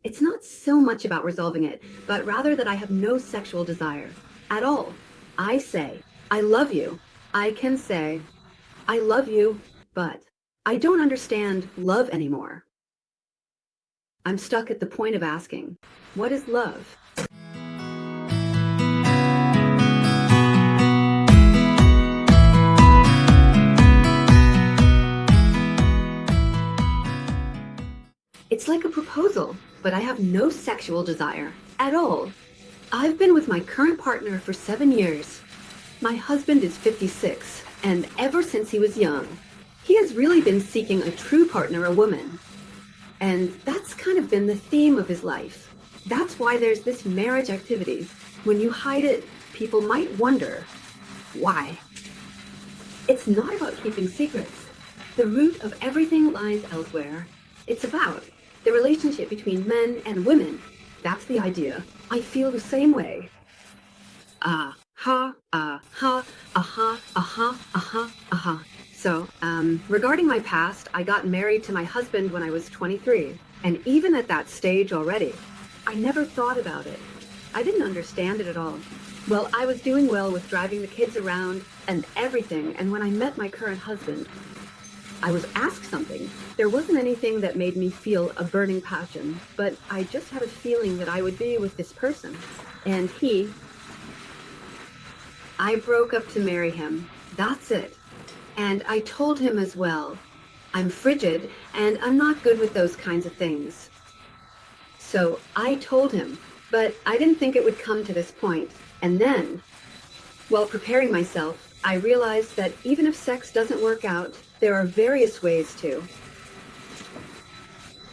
It's not so much about resolving it, but rather that I have no sexual desire at all. I say, I love you. I can say, I love you, but I don't understand love anymore. I'm stuck at the point of asking, what is love? It's like a proposal, but I have no sexual desire at all. I've been with my current partner for 7 years. My husband is 56, and ever since he was young, he has really been seeking a true partner, a woman. And that's kind of been the theme of his life. That's why there's this marriage activity. When you hide it, people might wonder, why? It's not about keeping secrets. The root of everything lies elsewhere. It's about the relationship between men and women. That's the idea. I feel the same way. So, regarding my past, I got married to my husband when I was 23. And even at that stage already, I never thought about it. I didn't understand it at all. Well, I was doing well with driving the kids around and everything. And when I met my current husband, I was asked something. There wasn't anything that made me feel a burning passion, but I just had a feeling that I would be with this person. And I broke up to marry him. That's it. And I told him as well, I'm frigid and I'm not good with those kinds of things. So I told him, but I didn't think it would come to this point. And then, while preparing myself, I realized that even if sex doesn't work out, there are various ways to.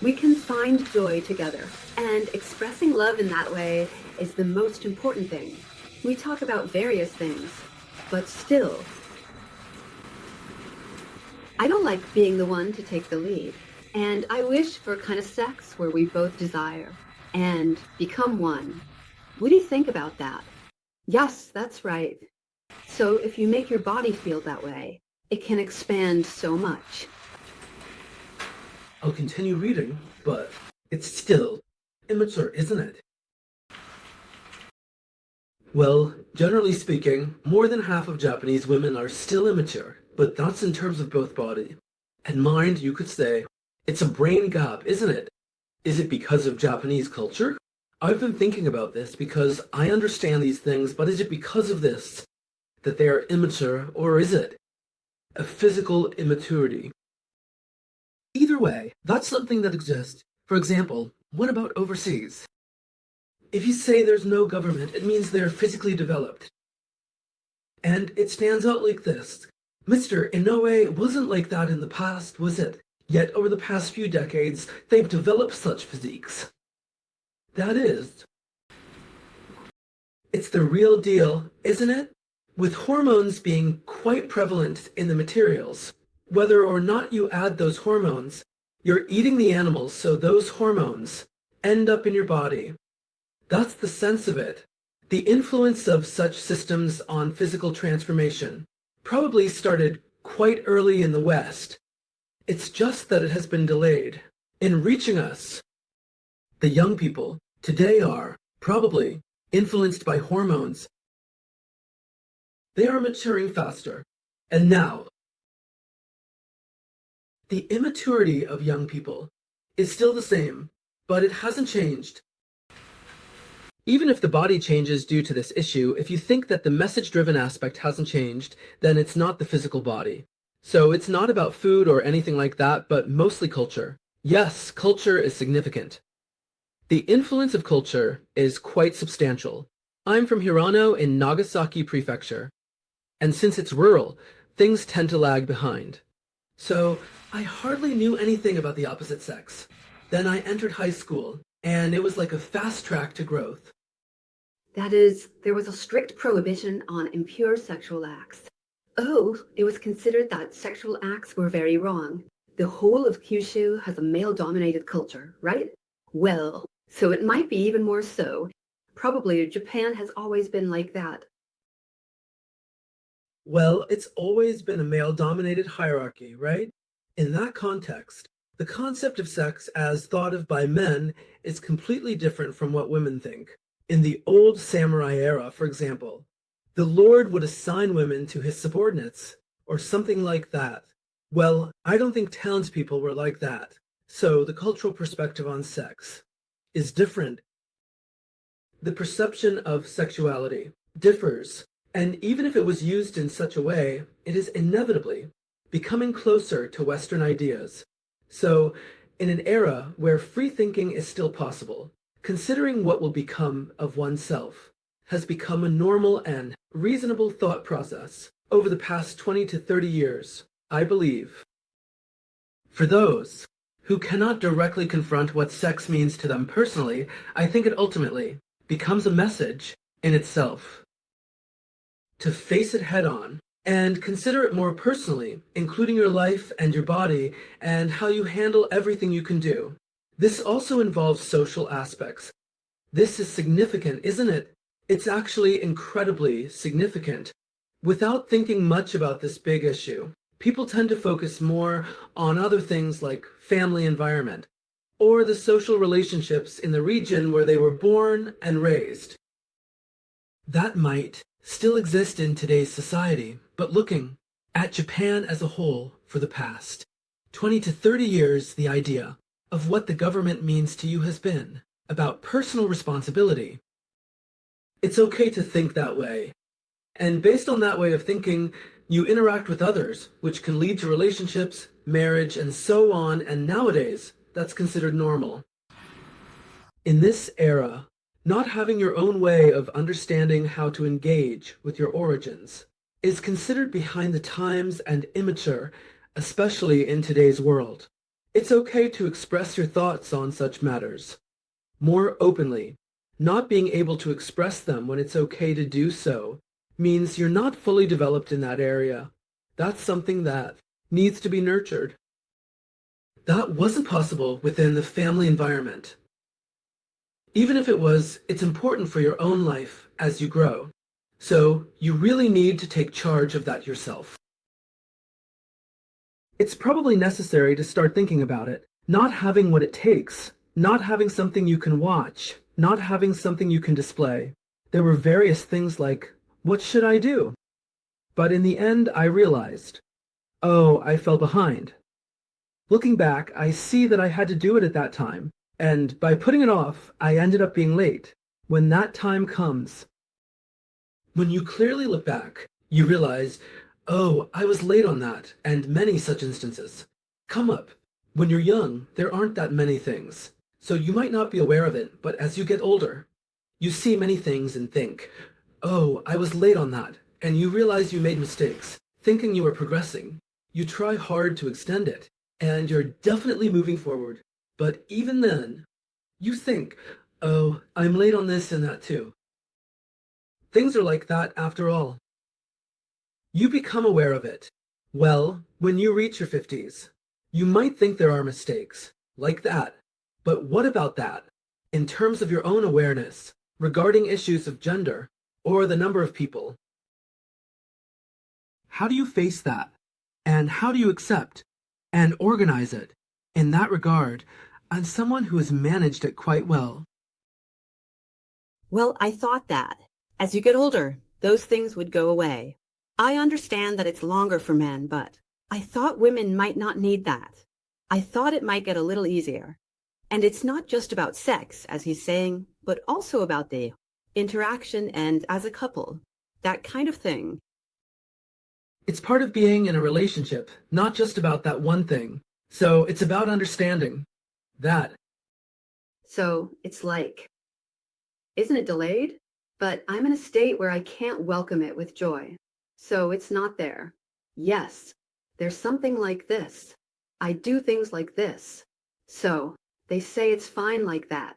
We can find joy together, and expressing love in that way is the most important thing. We talk about various things, but still, I don't like being the one to take the lead, and I wish for a kind of sex where we both desire and become one. What do you think about that? Yes, that's right. So if you make your body feel that way, it can expand so much. I'll continue reading, but it's still immature, isn't it? Well, generally speaking, more than half of Japanese women are still immature, but that's in terms of both body. And mind, you could say, it's a brain gap, isn't it? Is it because of Japanese culture? I've been thinking about this because I understand these things, but is it because of this that they are immature, or is it a physical immaturity? Either way, that's something that exists. For example, what about overseas? If you say there's no government, it means they're physically developed. And it stands out like this. Mr. Inoue wasn't like that in the past, was it? Yet over the past few decades, they've developed such physiques. That is, it's the real deal, isn't it? With hormones being quite prevalent in the materials, whether or not you add those hormones, you're eating the animals, so those hormones end up in your body. That's the sense of it. The influence of such systems on physical transformation probably started quite early in the West. It's just that it has been delayed in reaching us. The young people today are probably influenced by hormones. They are maturing faster. And now, the immaturity of young people is still the same, but it hasn't changed. Even if the body changes due to this issue, if you think that the message-driven aspect hasn't changed, then it's not the physical body. So it's not about food or anything like that, but mostly culture. Yes, culture is significant. The influence of culture is quite substantial. I'm from Hirano in Nagasaki Prefecture, and since it's rural, things tend to lag behind. So I hardly knew anything about the opposite sex. Then I entered high school, and it was like a fast track to growth. That is, there was a strict prohibition on impure sexual acts. Oh, it was considered that sexual acts were very wrong. The whole of Kyushu has a male-dominated culture, right? Well, so it might be even more so. Probably Japan has always been like that. Well, it's always been a male-dominated hierarchy, right? In that context, The concept of sex as thought of by men is completely different from what women think. In the old samurai era, for example, the lord would assign women to his subordinates, or something like that. Well, I don't think townspeople were like that, so the cultural perspective on sex is different. The perception of sexuality differs, and even if it was used in such a way, it is inevitably becoming closer to Western ideas. So, in an era where free thinking is still possible, considering what will become of oneself has become a normal and reasonable thought process over the past 20 to 30 years, I believe. For those who cannot directly confront what sex means to them personally, I think it ultimately becomes a message in itself. To face it head on and consider it more personally, including your life and your body and how you handle everything you can do. This also involves social aspects. This is significant, isn't it? It's actually incredibly significant. Without thinking much about this big issue, people tend to focus more on other things like family environment, or the social relationships in the region where they were born and raised. That might still exist in today's society, but looking at Japan as a whole for the past 20 to 30 years, the idea of what the government means to you has been about personal responsibility. It's okay to think that way. And based on that way of thinking, you interact with others, which can lead to relationships, marriage, and so on, and nowadays, that's considered normal. In this era, not having your own way of understanding how to engage with your origins is considered behind the times and immature, especially in today's world. It's okay to express your thoughts on such matters more openly. Not being able to express them when it's okay to do so means you're not fully developed in that area. That's something that needs to be nurtured. That wasn't possible within the family environment. Even if it was, it's important for your own life as you grow. So you really need to take charge of that yourself. It's probably necessary to start thinking about it. Not having what it takes, not having something you can watch, not having something you can display. There were various things like, what should I do? But in the end, I realized, oh, I fell behind. Looking back, I see that I had to do it at that time, and by putting it off, I ended up being late. When that time comes, when you clearly look back, you realize, oh, I was late on that, and many such instances come up. When you're young, there aren't that many things, so you might not be aware of it, but as you get older, you see many things and think, oh, I was late on that, and you realize you made mistakes, thinking you were progressing. You try hard to extend it, and you're definitely moving forward, but even then, you think, oh, I'm late on this and that too. Things are like that after all. You become aware of it. Well, when you reach your 50s, you might think there are mistakes, like that. But what about that, in terms of your own awareness, regarding issues of gender, or the number of people? How do you face that? And how do you accept and organize it, in that regard, as someone who has managed it quite well? Well, I thought that as you get older, those things would go away. I understand that it's longer for men, but I thought women might not need that. I thought it might get a little easier. And it's not just about sex, as he's saying, but also about the interaction and as a couple, that kind of thing. It's part of being in a relationship, not just about that one thing. So it's about understanding that. So it's like, isn't it delayed? But I'm in a state where I can't welcome it with joy. So it's not there. Yes, there's something like this. I do things like this. So they say it's fine like that.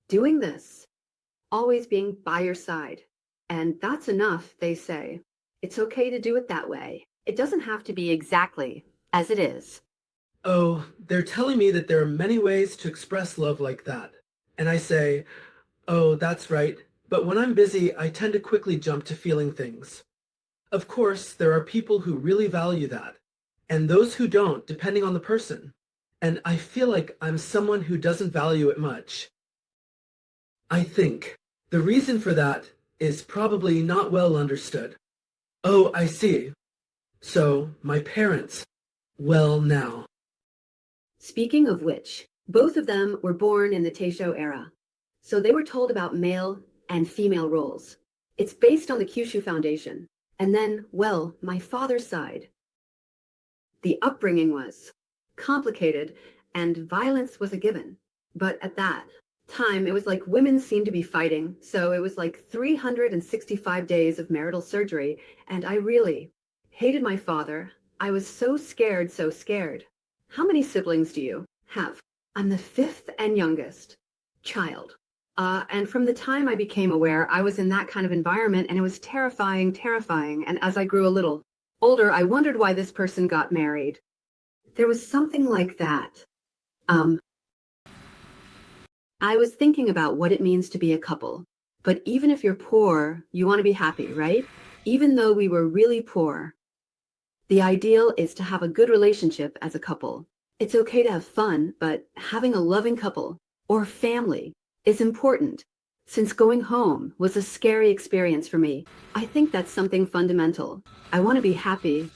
Doing this. Always being by your side. And that's enough, they say. It's okay to do it that way. It doesn't have to be exactly as it is. Oh, they're telling me that there are many ways to express love like that. And I say, oh, that's right. But when I'm busy, I tend to quickly jump to feeling things. Of course, there are people who really value that, and those who don't, depending on the person. and I feel like I'm someone who doesn't value it much. I think the reason for that is probably not well understood. Oh, I see. So, my parents, well now. Speaking of which, both of them were born in the Taisho era. So they were told about male and female roles. It's based on the Kyushu Foundation. And then, well, my father's side. The upbringing was complicated and violence was a given. But at that time, it was like women seemed to be fighting. So it was like 365 days of marital surgery. And I really hated my father. I was so scared, so scared. How many siblings do you have? I'm the fifth and youngest child. And from the time I became aware, I was in that kind of environment, and it was terrifying, terrifying. And as I grew a little older, I wondered why this person got married. There was something like that. I was thinking about what it means to be a couple. But even if you're poor, you want to be happy, right? Even though we were really poor. The ideal is to have a good relationship as a couple. It's okay to have fun, but having a loving couple or family is important. Since going home was a scary experience for me, I think that's something fundamental. I want to be happy.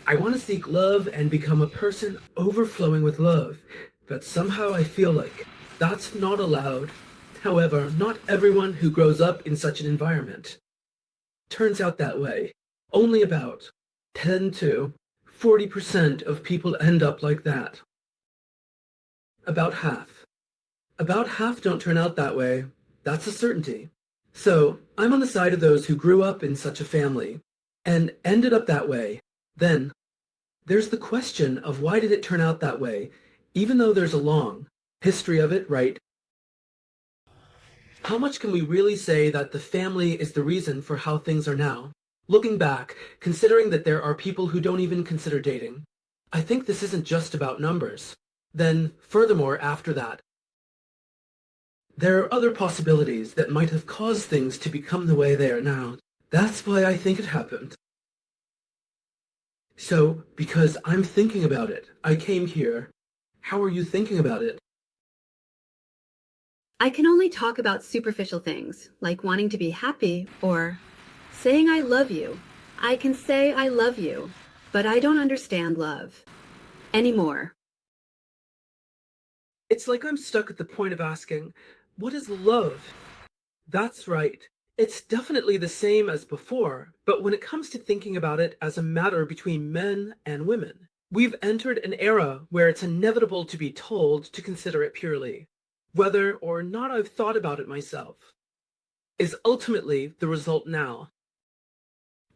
I want to seek love and become a person overflowing with love, but somehow I feel like that's not allowed. However, not everyone who grows up in such an environment turns out that way. Only about 10 to 40% of people end up like that. About half. About half don't turn out that way. That's a certainty. So, I'm on the side of those who grew up in such a family and ended up that way. Then, there's the question of why did it turn out that way, even though there's a long history of it, right? How much can we really say that the family is the reason for how things are now? Looking back, considering that there are people who don't even consider dating, I think this isn't just about numbers. Then, furthermore, after that, there are other possibilities that might have caused things to become the way they are now. That's why I think it happened. So, because I'm thinking about it, I came here. How are you thinking about it? I can only talk about superficial things, like wanting to be happy or saying I love you. I can say I love you, but I don't understand love anymore. It's like I'm stuck at the point of asking, what is love? That's right. It's definitely the same as before, but when it comes to thinking about it as a matter between men and women, we've entered an era where it's inevitable to be told to consider it purely. Whether or not I've thought about it myself is ultimately the result now.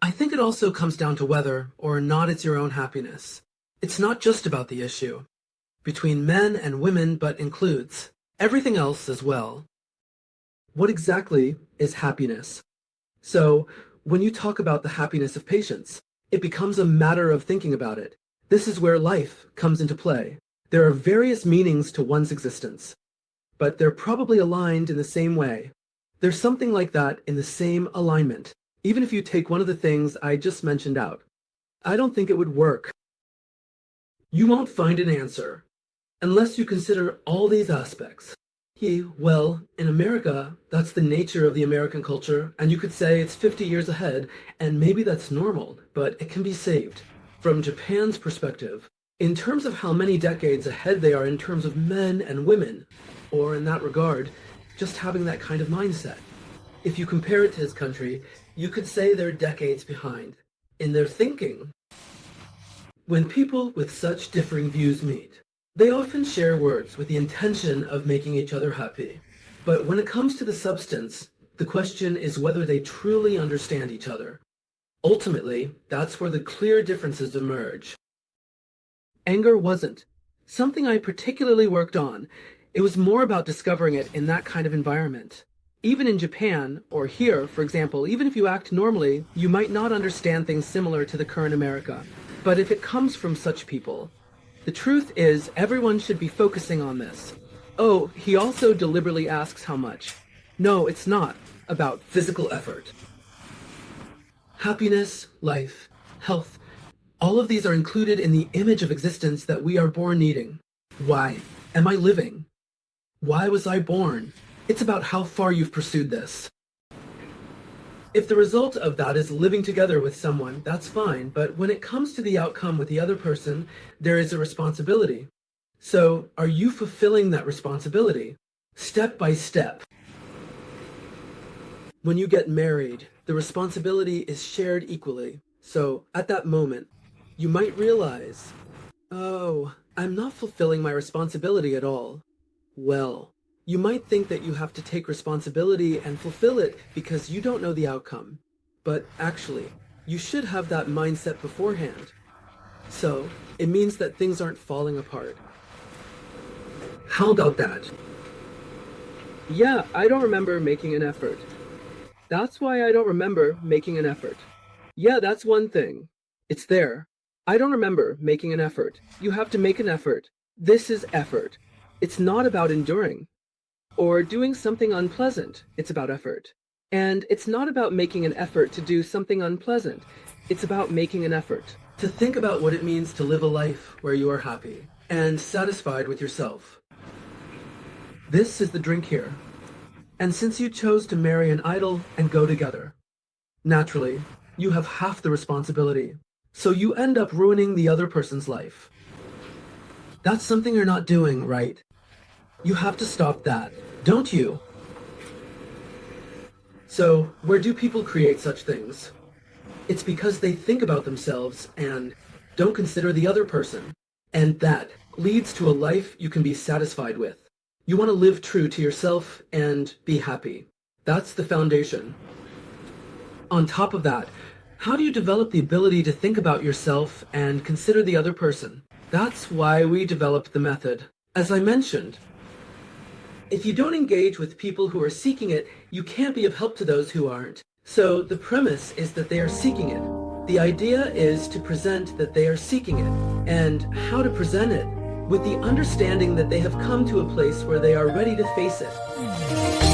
I think it also comes down to whether or not it's your own happiness. It's not just about the issue between men and women, but includes everything else as well. What exactly is happiness? So, when you talk about the happiness of patients, it becomes a matter of thinking about it. This is where life comes into play. There are various meanings to one's existence, but they're probably aligned in the same way. There's something like that in the same alignment, even if you take one of the things I just mentioned out. I don't think it would work. You won't find an answer unless you consider all these aspects. Well, in America, that's the nature of the American culture, and you could say it's 50 years ahead, and maybe that's normal, but it can be saved. From Japan's perspective, in terms of how many decades ahead they are in terms of men and women, or in that regard, just having that kind of mindset. If you compare it to his country, you could say they're decades behind in their thinking. When people with such differing views meet, they often share words with the intention of making each other happy. But when it comes to the substance, the question is whether they truly understand each other. Ultimately, that's where the clear differences emerge. Anger wasn't something I particularly worked on. It was more about discovering it in that kind of environment. Even in Japan, or here, for example, even if you act normally, you might not understand things similar to the current America. But if it comes from such people, the truth is, everyone should be focusing on this. Oh, he also deliberately asks how much. No, it's not about physical effort. Happiness, life, health, All of these are included in the image of existence that we are born needing. Why am I living? Why was I born? It's about how far you've pursued this. If the result of that is living together with someone, that's fine, but when it comes to the outcome with the other person, there is a responsibility. So, are you fulfilling that responsibility? Step by step. When you get married, the responsibility is shared equally. So, at that moment, you might realize, oh, I'm not fulfilling my responsibility at all. Well, you might think that you have to take responsibility and fulfill it because you don't know the outcome. But actually, you should have that mindset beforehand. So, it means that things aren't falling apart. How about that? Yeah, I don't remember making an effort. That's why I don't remember making an effort. Yeah, that's one thing. It's there. I don't remember making an effort. You have to make an effort. This is effort. It's not about enduring or doing something unpleasant. It's about effort. And it's not about making an effort to do something unpleasant. It's about making an effort. To think about what it means to live a life where you are happy and satisfied with yourself. This is the drink here. And since you chose to marry an idol and go together, naturally, you have half the responsibility. So you end up ruining the other person's life. That's something you're not doing, right? You have to stop that, don't you? So, where do people create such things? It's because they think about themselves and don't consider the other person. And that leads to a life you can be satisfied with. You want to live true to yourself and be happy. That's the foundation. On top of that, how do you develop the ability to think about yourself and consider the other person? That's why we developed the method. As I mentioned, if you don't engage with people who are seeking it, you can't be of help to those who aren't. So the premise is that they are seeking it. The idea is to present that they are seeking it, and how to present it with the understanding that they have come to a place where they are ready to face it.